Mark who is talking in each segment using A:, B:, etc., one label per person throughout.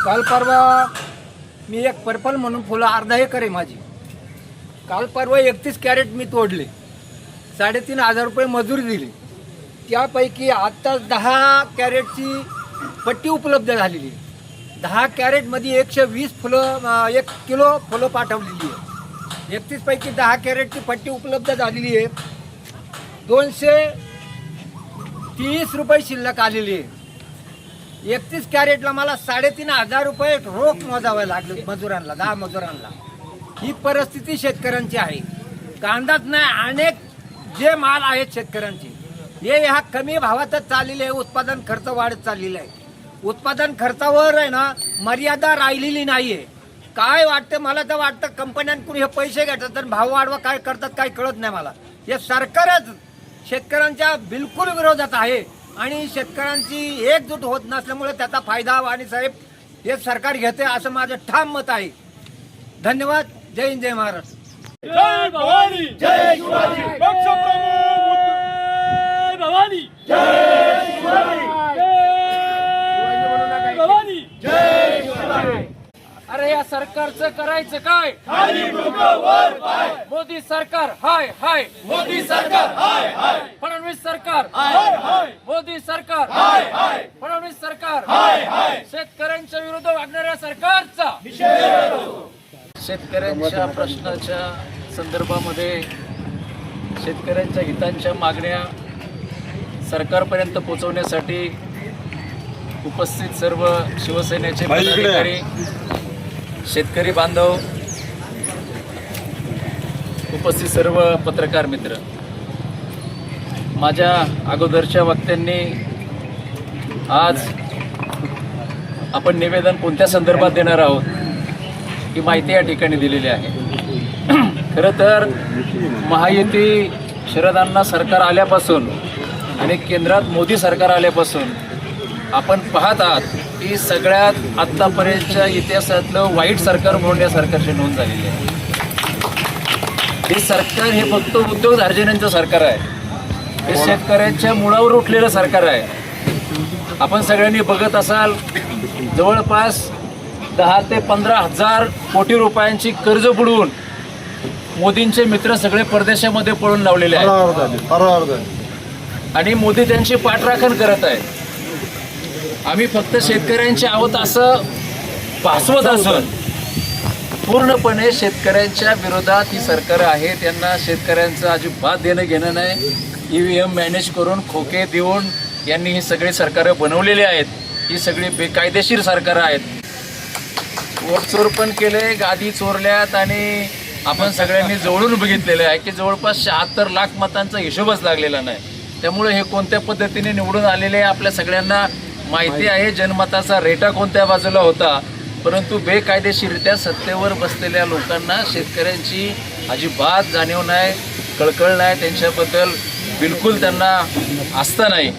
A: काल परवा मी एक पर्पल म्हणून फुलं अर्धा एकर आहे माझी. काल परवा 31 कॅरेट मी तोडले, 3,500 रुपये मजुरी दिली. त्यापैकी आत्ता 10 कॅरेटची पट्टी उपलब्ध झालेली आहे. 10 कॅरेटमध्ये 120 फुलं 1 किलो फुलं पाठवलेली आहे. 31 पैकी 10 कॅरेटची पट्टी उपलब्ध झालेली आहे. 230 रुपये शिल्लक आलेली आहे. 31 कॅरेटला मला 3,500 रुपये रोख मोजावे लागले मजुरांना, 10 मजुरांना. ही परिस्थिती शेतकऱ्यांची आहे. कांदाच नाही, अनेक जे माल आहेत शेतकऱ्यांचे हे ह्या कमी भावातच चाललेले आहे. उत्पादन खर्च वाढत चाललेला आहे. उत्पादन खर्चावर आहे ना मर्यादा राहिलेली नाही आहे. काय वाटतं मला तर वाटतं कंपन्यांकडून हे पैसे घेतात आणि भाव वाढवा काय करतात काय कळत नाही मला. हे सरकारच शेतकऱ्यांच्या बिलकुल विरोधात आहे आणि शेतकऱ्यांची एकजूट होत नसल्यामुळे त्याचा फायदा आणि साहेब हे सरकार घेते असं माझं ठाम मत आहे. धन्यवाद. जय हिंद, जय महाराष्ट्र.
B: जय भवानी, जय शिवाजी. पक्षप्रमुख भवानी, जय शिवाजी. भवानी, जय शिवाजी.
C: अरे या सरकारचं करायचं काय?
B: खाली डोकं वर पाय.
C: मोदी सरकार हाय हाय,
B: मोदी सरकार हाय हाय,
C: फडणवीस सरकार
B: हाय हाय,
C: मोदी सरकार
B: हाय हाय,
C: फडणवीस सरकार
B: हाय हाय.
C: शेतकऱ्यांच्या विरोधात वागणाऱ्या सरकारचा शेतकऱ्यांच्या प्रश्नाच्या संदर्भामध्ये शेतकऱ्यांच्या हितांच्या मागण्या सरकारपर्यंत पोहोचवण्यासाठी उपस्थित सर्व शिवसेनेचे पदाधिकारी, शेतकरी बांधव, उपस्थित सर्व पत्रकार मित्र, माझ्या अगोदरच्या वक्त्यांनी आज आपण निवेदन कोणत्या संदर्भात देणार आहोत ही माहिती या ठिकाणी दिलेली आहे. खरं तर महायुती शरद सरकार आल्यापासून आणि केंद्रात मोदी सरकार आल्यापासून आपण पाहत आहात की सगळ्यात आत्तापर्यंतच्या इतिहासातलं वाईट सरकार म्हणून या सरकारची नोंद झालेली आहे. हे सरकार हे फक्त उद्योगधारकांचं सरकार आहे. हे शेतकऱ्यांच्या मुळावर उठलेलं सरकार आहे. आपण सगळ्यांनी बघत असाल जवळपास 10 ते 15 हजार कोटी रुपयांची कर्ज बुडवून मोदींचे मित्र सगळे परदेशामध्ये पळून लावलेले आहेत आणि मोदी त्यांची पाठराखण करत आहेत. आम्ही फक्त शेतकऱ्यांचे आहोत असं भासवत असून पूर्णपणे शेतकऱ्यांच्या विरोधात ही सरकार आहे. त्यांना शेतकऱ्यांचं अजिबात देणं घेणं नाही. EVM मॅनेज करून खोके देऊन यांनी ही सगळी सरकारं बनवलेली आहेत. ही सगळी बेकायदेशीर सरकारं आहेत. वोटचोर पण केले, गादी चोरल्यात आणि आपण सगळ्यांनी जवळून बघितलेलं आहे की जवळपास 76 लाख मतांचा हिशोबच लागलेला नाही. त्यामुळे हे कोणत्या पद्धतीने निवडून आलेले आपल्या सगळ्यांना माहिती आहे. जनमताचा रेटा कोणत्या बाजूला होता, परंतु बेकायदेशीररित्या सत्तेवर बसलेल्या लोकांना शेतकऱ्यांची अजिबात जाणीव नाही, कळकळ नाही, त्यांच्याबद्दल बिलकुल त्यांना आस्था नाही.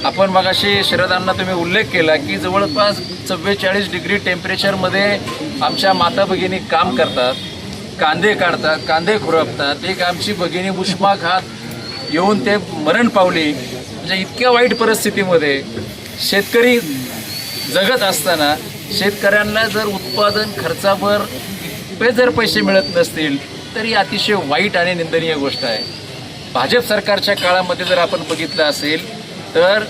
C: आपण मगाशी शरदांना तुम्ही उल्लेख केला की जवळपास 44 डिग्री टेम्परेचरमध्ये आमच्या माता भगिनी काम करतात, कांदे काढतात, कांदे खुरपतात. एक आमची भगिनी उष्माघात येऊन ते मरण पावली. म्हणजे इतक्या वाईट परिस्थितीमध्ये शेतकरी जगत असताना शेतकऱ्यांना जर उत्पादन खर्चावर इतके जर पैसे मिळत नसतील तर ही अतिशय वाईट आणि निंदनीय गोष्ट आहे. भाजप सरकारच्या काळामध्ये जर आपण बघितलं असेल तर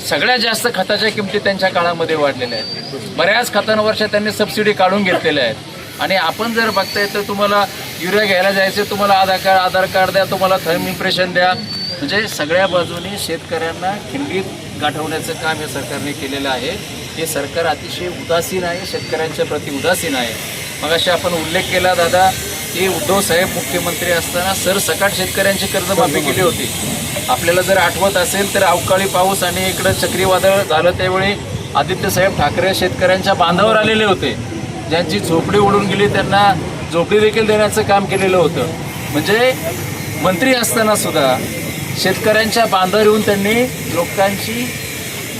C: सगळ्यात जास्त खताच्या किमती त्यांच्या काळामध्ये वाढलेल्या आहेत. बऱ्याच खतांवरच्या त्यांनी सबसिडी काढून घेतलेल्या आहेत. आणि आपण जर बघताय तर तुम्हाला युरिया घ्यायला जायचं, तुम्हाला आधार कार्ड द्या, तुम्हाला थर्म इम्प्रेशन द्या. म्हणजे सगळ्या बाजूनी शेतकऱ्यांना खिंडीत गाठवण्याचं काम या सरकारने केलेलं आहे. हे सरकार अतिशय उदासीन आहे, शेतकऱ्यांच्या प्रति उदासीन आहे. मगाशी आपण उल्लेख केला दादा की उद्धव साहेब मुख्यमंत्री असताना सरसकट शेतकऱ्यांची कर्जमाफी केली होती. आपल्याला जर आठवत असेल तर अवकाळी पाऊस आणि इकडं चक्रीवादळ झालं त्यावेळी आदित्यसाहेब ठाकरे शेतकऱ्यांच्या बांधावर आलेले होते. ज्यांची झोपडी उडून गेली त्यांना झोपडी देखील देण्याचं काम केलेलं होतं. म्हणजे मंत्री असताना सुद्धा शेतकऱ्यांच्या बांधावर येऊन त्यांनी लोकांची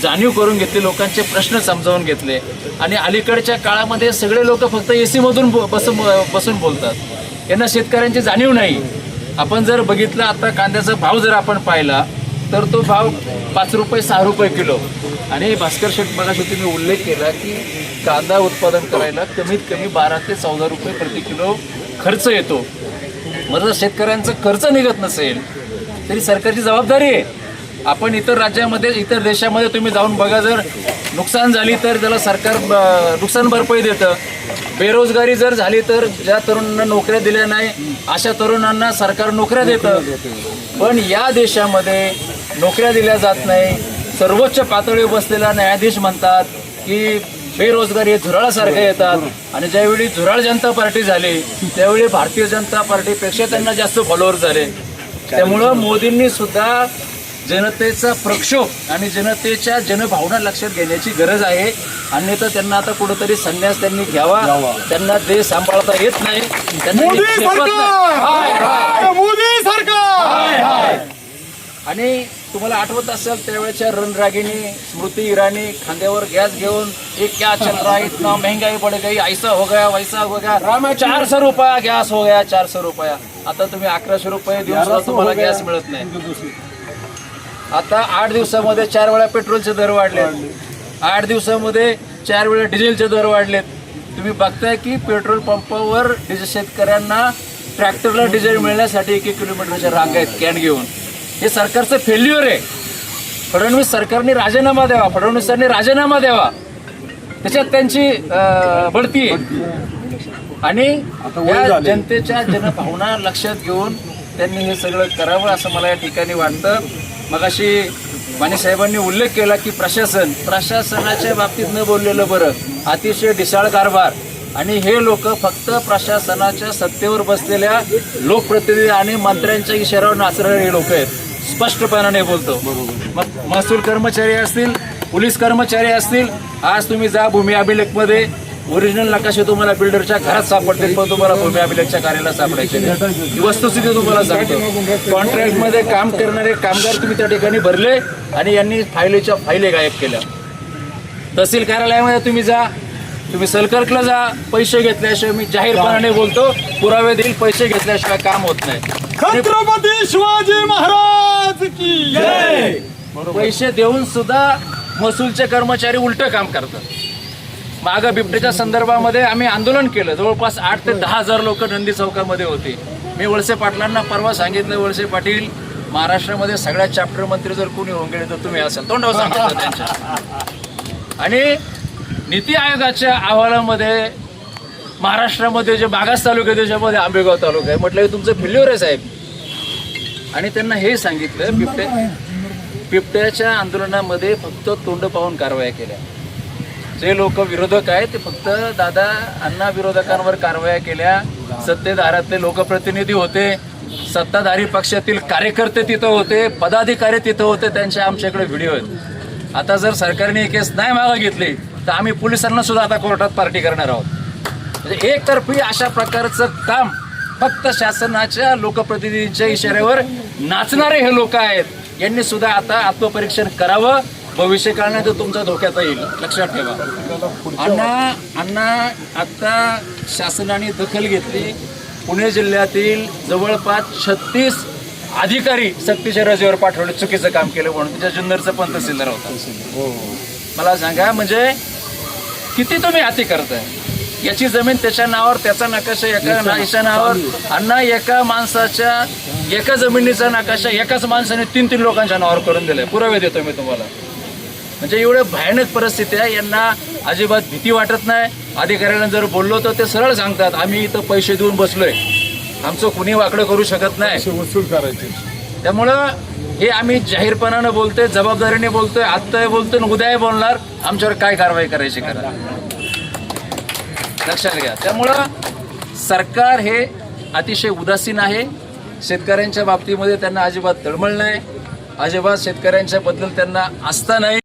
C: जाणीव करून घेतली, लोकांचे प्रश्न समजावून घेतले. आणि अलीकडच्या काळामध्ये सगळे लोक फक्त AC मधून बसून बोलतात. यांना शेतकऱ्यांची जाणीव नाही. आपण जर बघितलं आता कांद्याचा भाव जर आपण पाहिला तर तो भाव 5 रुपये 6 रुपये किलो. आणि भास्कर शेठ मगाशी तुम्ही उल्लेख केला की कांदा उत्पादन करायला कमीत कमी 12 ते 14 रुपये प्रति किलो खर्च येतो. मग जर शेतकऱ्यांचा खर्च निघत नसेल तरी सरकारची जबाबदारी आहे. आपण इतर राज्यामध्ये इतर देशामध्ये तुम्ही जाऊन बघा, जर नुकसान झाली तर त्याला सरकार नुकसान भरपाई देतं. बेरोजगारी जर झाली तर ज्या तरुणांना नोकऱ्या दिल्या नाही अशा तरुणांना सरकार नोकऱ्या देतं. पण या देशामध्ये नोकऱ्या दिल्या जात नाही. सर्वोच्च पातळीवर बसलेला न्यायाधीश म्हणतात की बेरोजगारी झुरळासारखे येतात. आणि ज्यावेळी झुरळ जनता पार्टी झाली त्यावेळी भारतीय जनता पार्टीपेक्षा त्यांना जास्त फॉलोअर झाले. त्यामुळं मोदींनी सुद्धा जनतेचा प्रक्षोभ आणि जनतेच्या जनभावना लक्षात घेण्याची गरज आहे. अन्यथा त्यांना आता कुठेतरी संन्यास त्यांनी घ्यावा. त्यांना देश सांभाळता येत नाही. त्यांना
B: मोदी
C: निक्षेपच नाही.
B: सरकार, मोदी सरकार.
C: आणि तुम्हाला आठवत असेल त्यावेळेच्या रणरागिणी स्मृती इराणी खांद्यावर गॅस घेऊन एक क्या चल रहा है, इतना महंगाई बढ़ गई, ऐसा हो गया वैसा हो गया, 400 रुपया गॅस हो गया, 400 रुपया. आता तुम्ही 1100 रुपये देऊन सुद्धा तुम्हाला गॅस मिळत नाही. आता 8 दिवसामध्ये 4 वेळा पेट्रोलचे दर वाढले. 8 दिवसामध्ये 4 वेळा डिझेलचे दर वाढलेत. तुम्ही बघताय की पेट्रोल पंपावर शेतकऱ्यांना ट्रॅक्टरला डिझेल मिळण्यासाठी 1-1 किलोमीटरच्या रांगा आहेत कॅन घेऊन. हे सरकारचं फेल्युअर आहे. फडणवीस सरकारने राजीनामा द्यावा, फडणवीसांनी राजीनामा द्यावा. त्याच्यात त्यांची बढती आहे. आणि या जनतेच्या जनभावना लक्षात घेऊन त्यांनी हे सगळं करावं असं मला या ठिकाणी वाटतं. मगाशी माने साहेबांनी उल्लेख केला की प्रशासनाच्या बाबतीत न बोललेलं बरं. अतिशय ढिसाळ कारभार. आणि हे लोक फक्त प्रशासनाच्या सत्तेवर बसलेल्या लोकप्रतिनिधी आणि मंत्र्यांच्या इशाऱ्यावर नाचणारे हे लोक आहेत. स्पष्टपणाने बोलतो. मग महसूल कर्मचारी असतील, पोलीस कर्मचारी असतील, आज तुम्ही जा भूमी अभिलेखमध्ये ओरिजिनल नकाशे तुम्हाला बिल्डरच्या घरात सापडतील, पण तुम्हाला भूमी अभिलेखच्या कार्यालयाला सापडायचे नाही. ही वस्तुस्थिती तुम्हाला सांगतो. कॉन्ट्रॅक्टमध्ये काम करणारे कामगार तुम्ही त्या ठिकाणी भरले आणि यांनी फायलीच्या फायली गायब केल्या. तहसील कार्यालयामध्ये तुम्ही जा, तुम्ही सलकर्कला जा, पैसे घेतल्याशिवाय, मी जाहीरपणाने बोलतो, पुरावे देईल, पैसे घेतल्याशिवाय काम होत नाही.
B: छत्रपती शिवाजी महाराज की जय.
C: पैसे देऊन सुद्धा महसूलचे कर्मचारी उलट काम करतात. मागं बिबट्याच्या संदर्भामध्ये आम्ही आंदोलन केलं. जवळपास 8 ते 10 हजार लोक नंदी चौकामध्ये होते. मी वळसे पाटलांना परवा सांगितलं, वळसे पाटील, महाराष्ट्रामध्ये सगळ्या चॅप्टर मंत्री जर कोणी होऊन गेले तर तुम्ही असाल. तोंडावर सांगितलं त्यांच्या. आणि नीती आयोगाच्या अहवालामध्ये महाराष्ट्रामध्ये जे मागास तालुके त्याच्यामध्ये आंबेगाव तालुका आहे. म्हटलं हे तुमचं फेल्युअर आहे साहेब. आणि त्यांना हे सांगितलं, बिबट्याच्या आंदोलनामध्ये फक्त तोंड पाहून कारवाया केल्या. जे लोक विरोधक आहेत ते फक्त दादा अण्णा विरोधकांवर कारवाया केल्या. सत्तेधारातले लोकप्रतिनिधी होते, सत्ताधारी पक्षातील कार्यकर्ते तिथं होते, पदाधिकारी तिथं होते. त्यांचे आमच्याकडे व्हिडिओ आहेत. आता जर सरकारने ही केस नाही मागं घेतली तर आम्ही पोलिसांना सुद्धा आता कोर्टात पार्टी करणार आहोत. म्हणजे एकतर्फी अशा प्रकारचं काम फक्त शासनाच्या लोकप्रतिनिधींच्या इशाऱ्यावर नाचणारे हे लोक आहेत. यांनी सुद्धा आता आत्मपरीक्षण करावं. भविष्य काळात तुमचा धोक्यात येईल, लक्षात ठेवा. अण्णा आता शासनाने दखल घेतली. पुणे जिल्ह्यातील जवळपास 36 अधिकारी सक्तीच्या रजेवर पाठवले, चुकीचं काम केलं म्हणून. त्याच्या जुन्नरचा पण तहसीलदार होता. मला सांगा, म्हणजे किती तुम्ही हाती करताय. याची जमीन त्याच्या नावावर, त्याचा नकाशा एका नावावर. अण्णा एका माणसाच्या एका जमिनीचा नकाशा एकाच माणसाने 3-3 लोकांच्या नावावर करून दिलाय. पुरावे देतो मी तुम्हाला. म्हणजे एवढं भयानक परिस्थिती आहे. यांना अजिबात भीती वाटत नाही. अधिकाऱ्यांना जर बोललो तर ते सरळ सांगतात, आम्ही इथं पैसे देऊन बसलोय, आमचं कुणी वाकडं करू शकत नाही.
B: वसूल करायचे.
C: त्यामुळं हे आम्ही जाहीरपणानं बोलतोय, जबाबदारीने बोलतोय, आत्ताही बोलतोय, उद्याही बोलणार. आमच्यावर काय कारवाई करायची करा, लक्षात घ्या. त्यामुळं सरकार हे अतिशय उदासीन आहे. शेतकऱ्यांच्या बाबतीमध्ये त्यांना अजिबात तळमळ नाही, अजिबात शेतकऱ्यांच्या बद्दल त्यांना आस्था नाही.